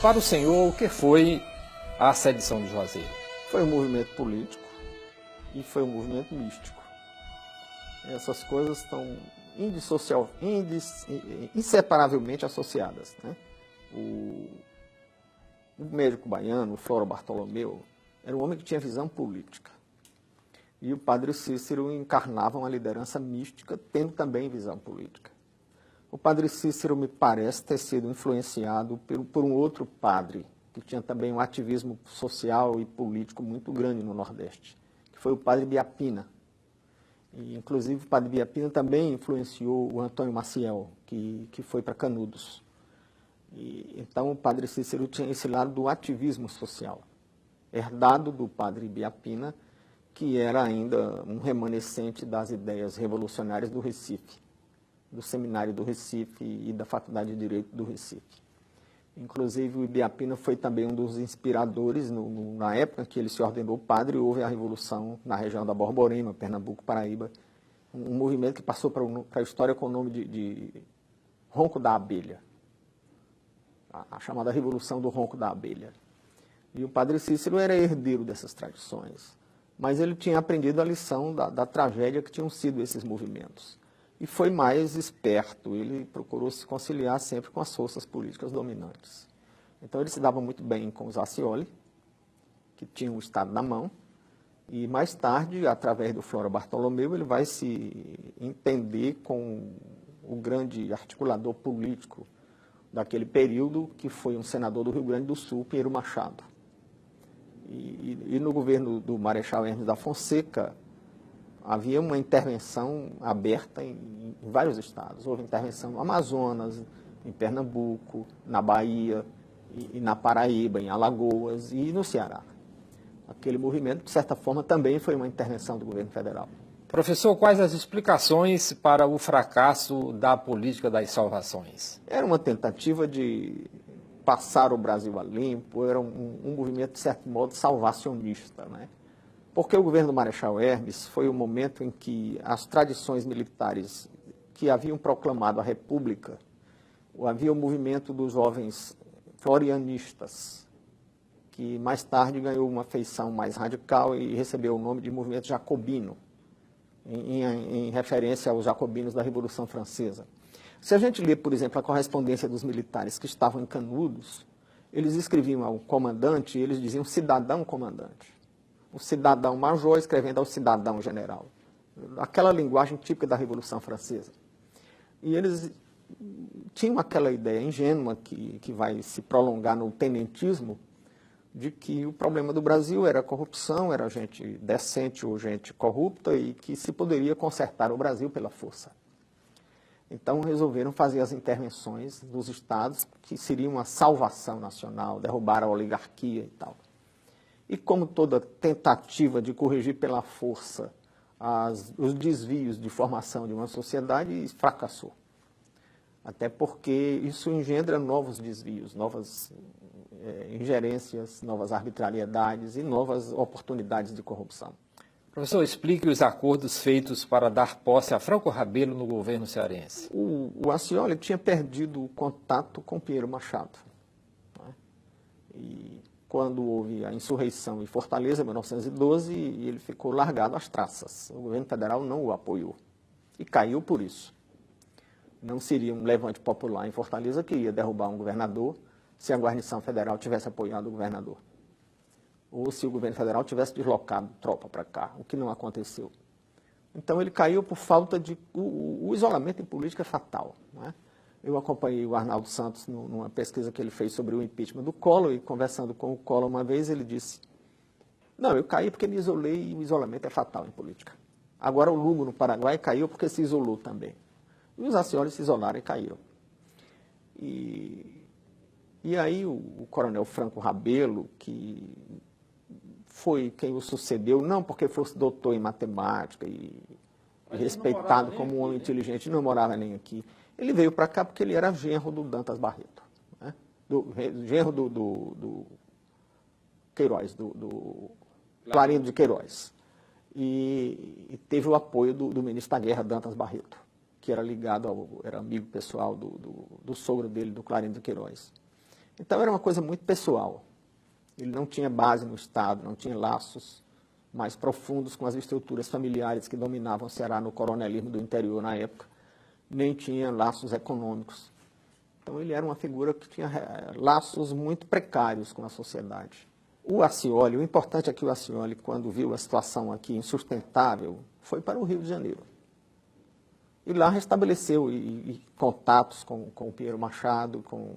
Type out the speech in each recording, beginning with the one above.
Para o senhor, o que foi a sedição de Juazeiro? Foi um movimento político e foi um movimento místico. Essas coisas estão inseparavelmente associadas, né? O médico baiano, Floro Bartolomeu, era um homem que tinha visão política. E o padre Cícero encarnava uma liderança mística, tendo também visão política. O padre Cícero me parece ter sido influenciado por um outro padre, que tinha também um ativismo social e político muito grande no Nordeste, que foi o padre Biapina. E, inclusive, o padre Biapina também influenciou o Antônio Maciel, que foi para Canudos. Então, o padre Cícero tinha esse lado do ativismo social, herdado do padre Biapina, que era ainda um remanescente das ideias revolucionárias do Recife, do Seminário do Recife e da Faculdade de Direito do Recife. Inclusive, o Ibiapina foi também um dos inspiradores, na época que ele se ordenou padre, houve a Revolução na região da Borborema, Pernambuco, Paraíba, um movimento que passou para a história com o nome de Ronco da Abelha, a chamada Revolução do Ronco da Abelha. E o padre Cícero era herdeiro dessas tradições, mas ele tinha aprendido a lição da tragédia que tinham sido esses movimentos. E foi mais esperto, ele procurou se conciliar sempre com as forças políticas dominantes. Então ele se dava muito bem com os Accioli, que tinham o Estado na mão, e mais tarde, através do Floro Bartolomeu, ele vai se entender com o grande articulador político daquele período, que foi um senador do Rio Grande do Sul, Pinheiro Machado. E no governo do Marechal Hermes da Fonseca, havia uma intervenção aberta em vários estados. Houve intervenção no Amazonas, em Pernambuco, na Bahia, e na Paraíba, em Alagoas e no Ceará. Aquele movimento, de certa forma, também foi uma intervenção do governo federal. Professor, quais as explicações para o fracasso da política das salvações? Era uma tentativa de passar o Brasil a limpo, era um movimento, de certo modo, salvacionista, né? Porque o governo do Marechal Hermes foi o momento em que as tradições militares que haviam proclamado a República, havia o movimento dos jovens florianistas, que mais tarde ganhou uma feição mais radical e recebeu o nome de movimento jacobino, em referência aos jacobinos da Revolução Francesa. Se a gente lê, por exemplo, a correspondência dos militares que estavam em Canudos, eles escreviam ao comandante e eles diziam cidadão comandante. O cidadão major escrevendo ao cidadão general. Aquela linguagem típica da Revolução Francesa. E eles tinham aquela ideia ingênua que vai se prolongar no tenentismo, de que o problema do Brasil era a corrupção, era gente decente ou gente corrupta e que se poderia consertar o Brasil pela força. Então resolveram fazer as intervenções dos estados, que seriam uma salvação nacional, derrubar a oligarquia e tal. E como toda tentativa de corrigir pela força os desvios de formação de uma sociedade, fracassou. Até porque isso engendra novos desvios, novas ingerências, novas arbitrariedades e novas oportunidades de corrupção. Professor, explique os acordos feitos para dar posse a Franco Rabelo no governo cearense. O Accioli tinha perdido o contato com Pinheiro Machado, né? E quando houve a insurreição em Fortaleza, em 1912, ele ficou largado às traças. O governo federal não o apoiou e caiu por isso. Não seria um levante popular em Fortaleza que ia derrubar um governador se a guarnição federal tivesse apoiado o governador. Ou se o governo federal tivesse deslocado tropa para cá, o que não aconteceu. Então ele caiu por falta de... O isolamento em política é fatal, né? Eu acompanhei o Arnaldo Santos numa pesquisa que ele fez sobre o impeachment do Collor, e conversando com o Collor uma vez, ele disse: não, eu caí porque me isolei e o isolamento é fatal em política. Agora o Lugo no Paraguai caiu porque se isolou também. E os Accioli se isolaram e caíram. E aí o coronel Franco Rabelo, que foi quem o sucedeu, não porque fosse doutor em matemática e respeitado como um homem inteligente, não morava nem aqui. Ele veio para cá porque ele era genro do Dantas Barreto, né? Genro do Queiroz, do Clarindo de Queiroz. E teve o apoio do ministro da Guerra, Dantas Barreto, que era ligado, era amigo pessoal do sogro dele, do Clarindo de Queiroz. Então era uma coisa muito pessoal. Ele não tinha base no Estado, não tinha laços mais profundos com as estruturas familiares que dominavam o Ceará no coronelismo do interior na época, nem tinha laços econômicos. Então ele era uma figura que tinha laços muito precários com a sociedade. O Accioli, o importante é que o Accioli, quando viu a situação aqui insustentável, foi para o Rio de Janeiro. E lá restabeleceu contatos com o Pinheiro Machado, com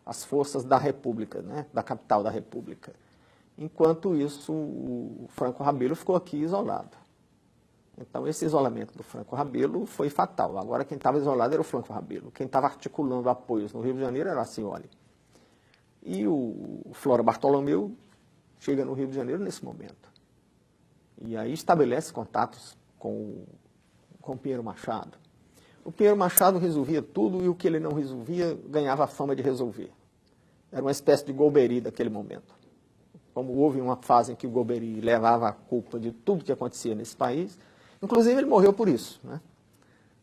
as forças da República, né, da capital da República. Enquanto isso, o Franco Rabelo ficou aqui isolado. Então, esse isolamento do Franco Rabelo foi fatal. Agora, quem estava isolado era o Franco Rabelo. Quem estava articulando apoios no Rio de Janeiro era o Accioli. E o Flora Bartolomeu chega no Rio de Janeiro nesse momento. E aí estabelece contatos com o Pinheiro Machado. O Pinheiro Machado resolvia tudo e o que ele não resolvia ganhava a fama de resolver. Era uma espécie de Golbery daquele momento. Como houve uma fase em que o Golbery levava a culpa de tudo que acontecia nesse país, inclusive ele morreu por isso, né?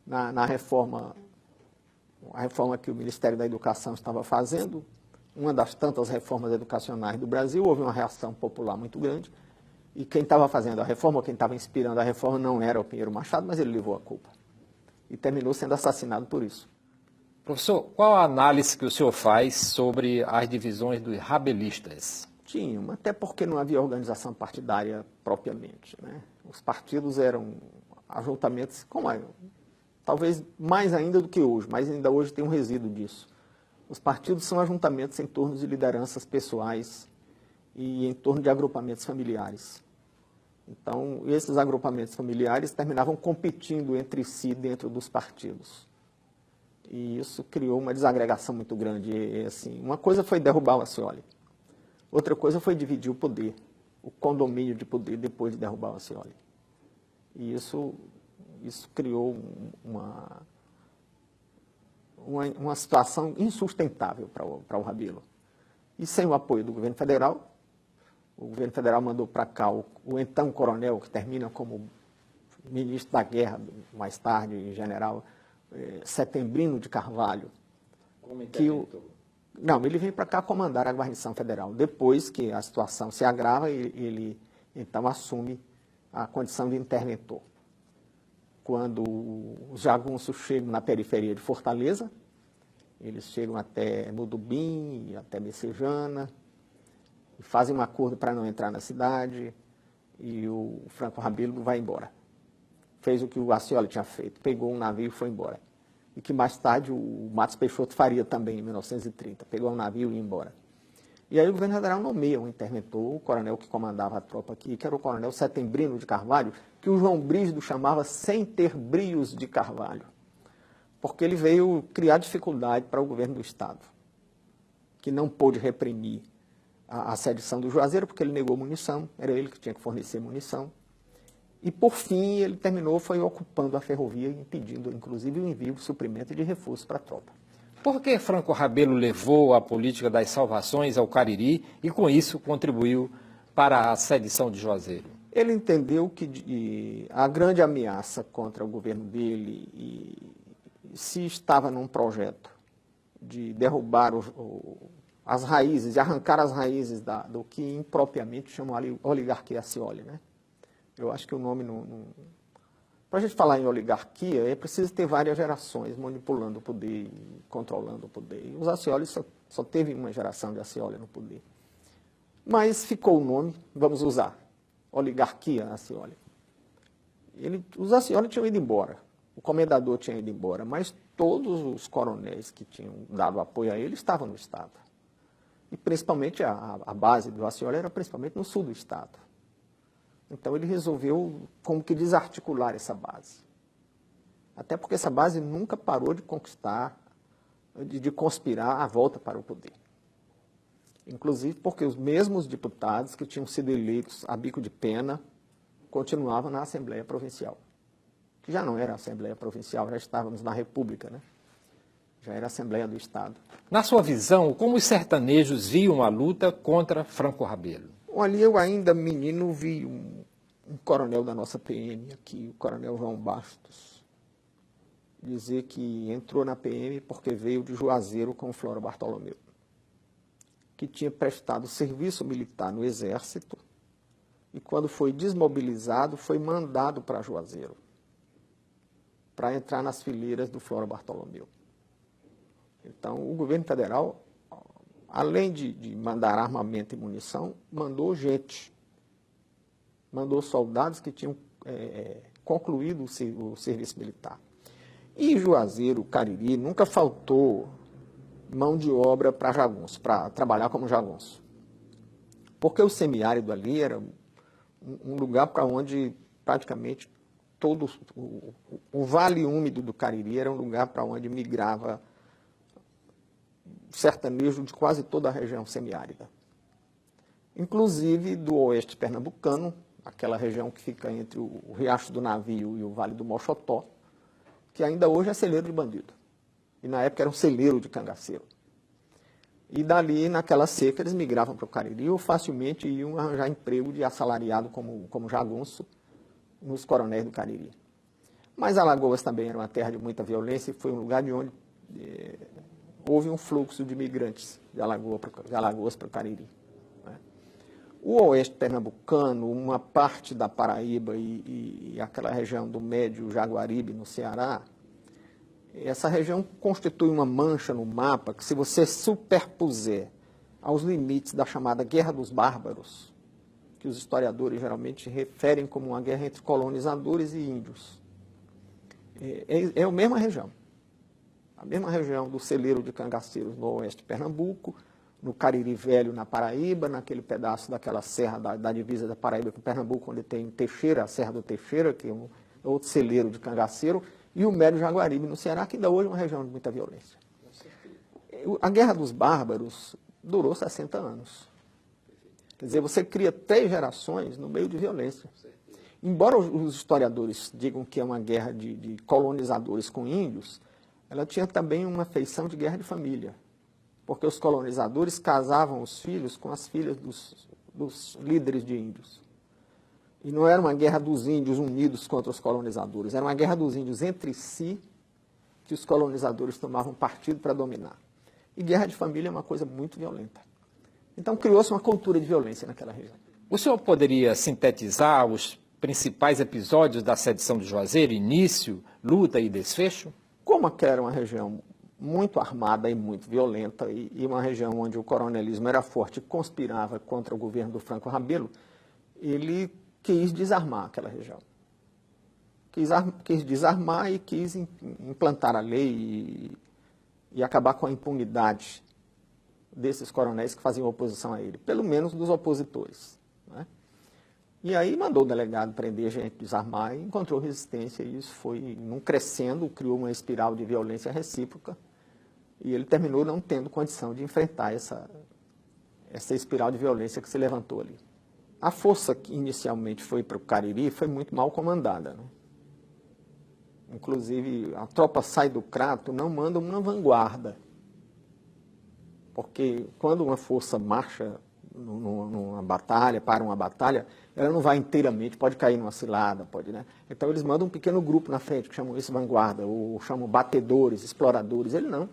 Na reforma, a reforma que o Ministério da Educação estava fazendo, uma das tantas reformas educacionais do Brasil, houve uma reação popular muito grande, e quem estava fazendo a reforma, quem estava inspirando a reforma não era o Pinheiro Machado, mas ele levou a culpa. E terminou sendo assassinado por isso. Professor, qual a análise que o senhor faz sobre as divisões dos rabelistas? Tinham, até porque não havia organização partidária propriamente, né? Os partidos eram ajuntamentos, talvez mais ainda do que hoje, mas ainda hoje tem um resíduo disso. Os partidos são ajuntamentos em torno de lideranças pessoais e em torno de agrupamentos familiares. Então, esses agrupamentos familiares terminavam competindo entre si dentro dos partidos. E isso criou uma desagregação muito grande. E, assim, uma coisa foi derrubar o Accioli. Outra coisa foi dividir o poder, o condomínio de poder depois de derrubar o Accioli. E isso criou uma situação insustentável para o Rabelo. E sem o apoio do governo federal, o governo federal mandou para cá o então coronel, que termina como ministro da guerra, mais tarde general, Setembrino de Carvalho. Não, ele vem para cá comandar a guarnição federal. Depois que a situação se agrava, ele então assume a condição de interventor. Quando os jagunços chegam na periferia de Fortaleza, eles chegam até Mudubim, até Messejana, e fazem um acordo para não entrar na cidade, e o Franco Rabelo vai embora. Fez o que o Accioli tinha feito, pegou um navio e foi embora. E que mais tarde o Matos Peixoto faria também, em 1930. Pegou um navio e ia embora. E aí o governo federal nomeia um interventor, o coronel que comandava a tropa aqui, que era o coronel Setembrino de Carvalho, que o João Brígido chamava Sem Ter Brios de Carvalho, porque ele veio criar dificuldade para o governo do Estado, que não pôde reprimir a sedição do Juazeiro, porque ele negou munição, era ele que tinha que fornecer munição. E, por fim, ele foi ocupando a ferrovia, impedindo, inclusive, o envio de suprimento e de reforço para a tropa. Por que Franco Rabelo levou a política das salvações ao Cariri e, com isso, contribuiu para a sedição de Juazeiro? Ele entendeu que a grande ameaça contra o governo dele, se estava num projeto de derrubar as raízes, de arrancar as raízes do que impropriamente chamam ali oligarquia Accioli, né? Eu acho que o nome para a gente falar em oligarquia, é preciso ter várias gerações manipulando o poder e controlando o poder. E os Accioli só teve uma geração de Accioli no poder. Mas ficou o nome, vamos usar, oligarquia Accioli. Os Accioli tinham ido embora, o comendador tinha ido embora, mas todos os coronéis que tinham dado apoio a ele estavam no Estado. E principalmente a base do Accioli era principalmente no sul do Estado. Então ele resolveu como que desarticular essa base. Até porque essa base nunca parou de conquistar, de conspirar a volta para o poder. Inclusive porque os mesmos deputados que tinham sido eleitos a bico de pena continuavam na Assembleia Provincial. Que já não era a Assembleia Provincial, já estávamos na República, né? Já era a Assembleia do Estado. Na sua visão, como os sertanejos viam a luta contra Franco Rabelo? Olha, eu ainda menino vi um coronel da nossa PM aqui, o coronel João Bastos, dizer que entrou na PM porque veio de Juazeiro com o Flora Bartolomeu. que tinha prestado serviço militar no Exército e, quando foi desmobilizado, foi mandado para Juazeiro para entrar nas fileiras do Flora Bartolomeu. Então, o governo federal, além de mandar armamento e munição, mandou gente, mandou soldados que tinham concluído o serviço militar. E em Juazeiro, Cariri, nunca faltou mão de obra para jagunço, para trabalhar como jagunço. Porque o semiárido ali era um lugar para onde praticamente todo o vale úmido do Cariri era um lugar para onde migrava sertanejo de quase toda a região semiárida. Inclusive do oeste pernambucano, aquela região que fica entre o Riacho do Navio e o Vale do Mochotó, que ainda hoje é celeiro de bandido. E na época era um celeiro de cangaceiro. E dali, naquela seca, eles migravam para o Cariri ou facilmente iam arranjar emprego de assalariado como jagunço nos coronéis do Cariri. Mas Alagoas também era uma terra de muita violência e foi um lugar de onde houve um fluxo de imigrantes de Alagoas para o Cariri. O oeste pernambucano, uma parte da Paraíba e aquela região do Médio Jaguaribe, no Ceará, essa região constitui uma mancha no mapa que, se você superpuser aos limites da chamada Guerra dos Bárbaros, que os historiadores geralmente referem como uma guerra entre colonizadores e índios, é a mesma região. A mesma região do celeiro de cangaceiros no oeste de Pernambuco, no Cariri Velho, na Paraíba, naquele pedaço daquela serra da divisa da Paraíba com Pernambuco, onde tem Teixeira, a Serra do Teixeira, que é outro celeiro de cangaceiro, e o Médio Jaguaribe, no Ceará, que ainda hoje é uma região de muita violência. A Guerra dos Bárbaros durou 60 anos. Quer dizer, você cria 3 gerações no meio de violência. Embora os historiadores digam que é uma guerra de colonizadores com índios, ela tinha também uma feição de guerra de família, porque os colonizadores casavam os filhos com as filhas dos líderes de índios. E não era uma guerra dos índios unidos contra os colonizadores, era uma guerra dos índios entre si, que os colonizadores tomavam partido para dominar. E guerra de família é uma coisa muito violenta. Então criou-se uma cultura de violência naquela região. O senhor poderia sintetizar os principais episódios da sedição de Juazeiro, início, luta e desfecho? Como aquela era uma região muito armada e muito violenta, e uma região onde o coronelismo era forte e conspirava contra o governo do Franco Rabelo, ele quis desarmar aquela região. Quis desarmar e quis implantar a lei e acabar com a impunidade desses coronéis que faziam oposição a ele, pelo menos dos opositores, né? E aí mandou o delegado prender gente, desarmar, e encontrou resistência, e isso foi num crescendo, criou uma espiral de violência recíproca, e ele terminou não tendo condição de enfrentar essa espiral de violência que se levantou ali. A força que inicialmente foi para o Cariri foi muito mal comandada, né? Inclusive, a tropa sai do Crato, não manda uma vanguarda, porque quando uma força marcha numa batalha, para uma batalha, ela não vai inteiramente, pode cair numa cilada, pode, né? Então eles mandam um pequeno grupo na frente, que chamam isso vanguarda, ou chamam batedores, exploradores. Ele não.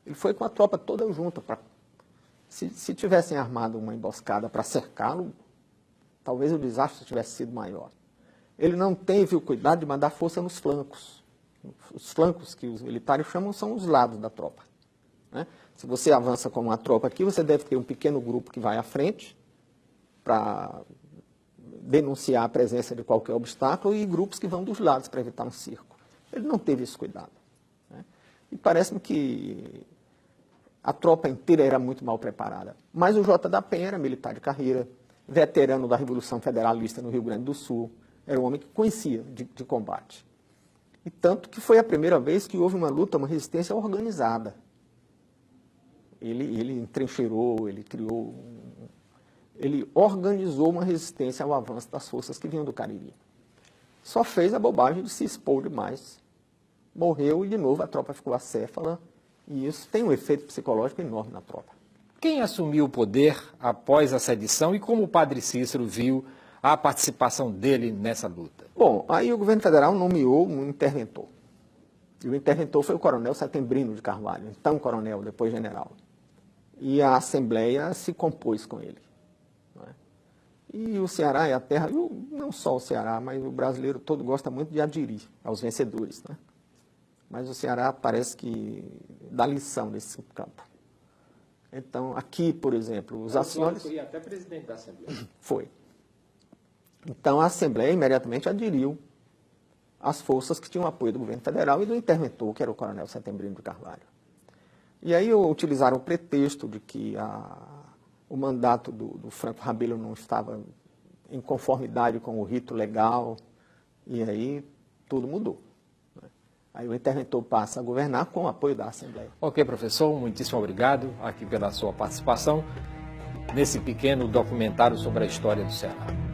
Ele foi com a tropa toda junta. Se tivessem armado uma emboscada para cercá-lo, talvez o desastre tivesse sido maior. Ele não teve o cuidado de mandar força nos flancos. Os flancos que os militares chamam são os lados da tropa, né? Se você avança com uma tropa aqui, você deve ter um pequeno grupo que vai à frente para denunciar a presença de qualquer obstáculo e grupos que vão dos lados para evitar um circo. Ele não teve esse cuidado, né? E parece-me que a tropa inteira era muito mal preparada. Mas o J. da Penha era militar de carreira, veterano da Revolução Federalista no Rio Grande do Sul, era um homem que conhecia de combate. E tanto que foi a primeira vez que houve uma luta, uma resistência organizada. Ele entrincheirou, ele organizou uma resistência ao avanço das forças que vinham do Cariri. Só fez a bobagem de se expor demais. Morreu e, de novo, a tropa ficou acéfala, e isso tem um efeito psicológico enorme na tropa. Quem assumiu o poder após a sedição e como o padre Cícero viu a participação dele nessa luta? Bom, aí o governo federal nomeou um interventor. E o interventor foi o coronel Setembrino de Carvalho, então coronel, depois general. e a Assembleia se compôs com ele. Não é? E o Ceará é a terra, não só o Ceará, mas o brasileiro todo gosta muito de aderir aos vencedores. Né? Mas o Ceará parece que dá lição nesse campo. Então, aqui, por exemplo, os senhores... Foi até presidente da Assembleia. Foi. Então, a Assembleia imediatamente aderiu às forças que tinham apoio do governo federal e do interventor, que era o coronel Setembrino de Carvalho. E aí utilizaram o pretexto de que o mandato do Franco Rabelo não estava em conformidade com o rito legal, e aí tudo mudou. Aí o interventor passa a governar com o apoio da Assembleia. Ok, professor, muitíssimo obrigado aqui pela sua participação nesse pequeno documentário sobre a história do Ceará.